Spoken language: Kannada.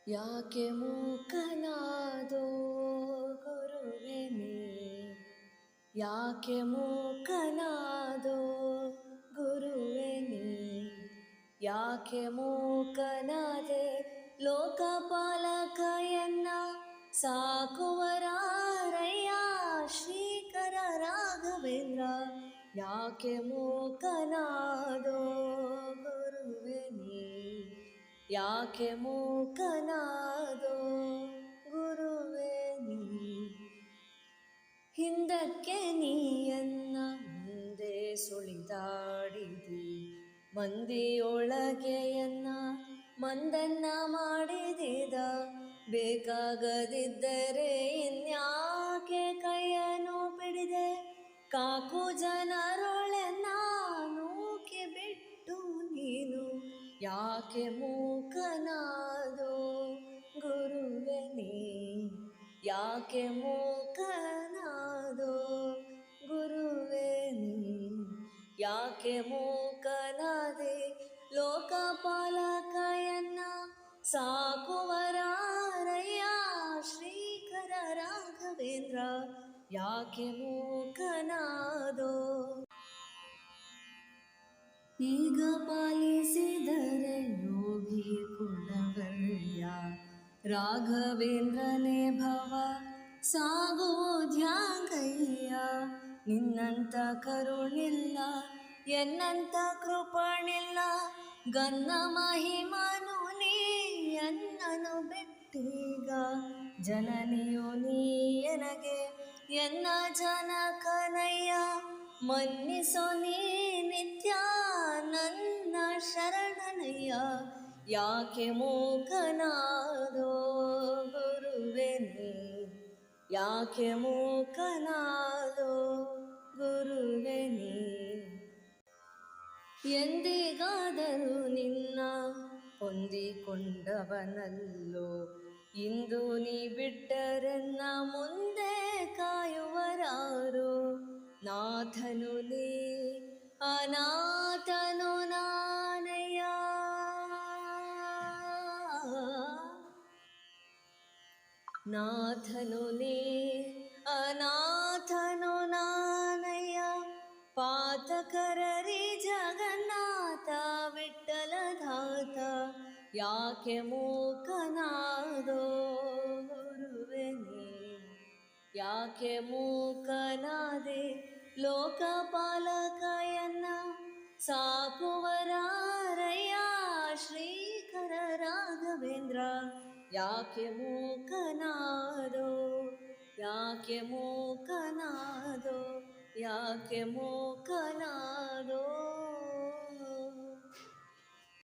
ಯಾಕೆ ಮೂಕನಾದೋ ಗುರುವೆ ನೀ, ಯಾಕೆ ಮೂಕನಾದೋ ಗುರುವೆ ನೀ, ಯಾಕೆ ಮೂಕನಾದೆ ಲೋಕಪಾಲಕ ಎನ್ನ ಸಾಕುವರಾರಯ್ಯ ಶ್ರೀಕರ ರಾಘವೇಂದ್ರ. ಯಾಕೆ ಮೂಕನಾದೋ ಗುರುವೆ ನೀ, ಯಾಕೆ ಮೂಕನಾದೋ ಗುರುವೆ ನೀ. ಹಿಂದಕ್ಕೆ ನೀಯನ್ನ ಮುಂದೆ ಸುಳಿದಾಡಿದಿ, ಮಂದಿಯೊಳಗೆಯನ್ನ ಮಂದನ್ನ ಮಾಡಿದಿದ. ಬೇಕಾಗದಿದ್ದರೆ ಇನ್ಯಾಕೆ ಕೈಯನ್ನು ಬಿಡಿದೆ, ಕಾಕು ಜನರೊಳೆನ್ನ ನೂಕಿ ಬಿಟ್ಟು ನೀನು. ಯಾಕೆ ಮೂಕನಾದೋ ಗುರುವೆ ನೀ, ಯಾಕೆ ಮೂಕನಾದೋ ಗುರುವೆ ನೀ. ಯಾಕೆ ಮೂಕನಾದೆ ಲೋಕಪಾಲಕ ಎನ್ನ ಸಾಕುವರಾರಯ್ಯ ಶ್ರೀಕರ ರಾಘವೇಂದ್ರ. ಯಾಕೆ ಮೂಕನಾದೋ. ಈಗ ಪಾಲಿಸಿದರೆ ಯೋಗಿ ಕುಲವರ್ಯ ರಾಘವೇಂದ್ರನೇ ಭವ ಸಾಗುವುದ್ಯಾಂಗಯ್ಯ. ನಿನ್ನಂತ ಕರುಣಿಲ್ಲ ಎನ್ನಂತ ಕೃಪಣಿಲ್ಲ, ಗನ್ನ ಮಹಿಮನು ನೀ ಎನ್ನನು ಬಿಟ್ಟೀಗ. ಜನನಿಯು ನೀ ಎನಗೆ ಎನ್ನ ಜನಕನಯ್ಯ, ಮನ್ನಿಸೋ ನೀ ನಿತ್ಯ ನನ್ನ ಶರಣನಯ್ಯ. ಯಾಕೆ ಮೂಕನಾದೋ ಗುರುವೆ ನೀ, ಯಾಕೆ ಮೂಕನಾದೋ ಗುರುವೆ ನೀ. ಎಂದಿಗಾದರೂ ನಿನ್ನ ಹೊಂದಿಕೊಂಡವನಲ್ಲೋ, ಇಂದು ನೀ ಬಿಟ್ಟರೆನ್ನ ಮುಂದೆ ಕಾಯುವರಾರು. ನಾಥನು ನೀ ಅನಾಥನು ನಾನಯ್ಯ, ನಾಥನು ನೀ ಅನಾಥನು ನಾನಯ್ಯ. ಪಾತಕರರಿ ಜಗನ್ನಾಥ ವಿಠ್ಠಲಧಾತ. ಯಾಕೆ ಮೂಕನಾದೋ ಗುರುವೆ ನೀ, ಯಾಕೆ ಮೂಕನಾದೆ ಲೋಕಪಾಲಕ ಎನ್ನ ಸಾಕುವರಾರಯ್ಯ ಶ್ರೀಕರ ರಾಘವೇಂದ್ರ. ಯಾಕೆ ಮೂಕನಾದೋ, ಯಾಕೆ ಮೂಕನಾದೋ, ಯಾಕೆ ಮೂಕನಾದೋ.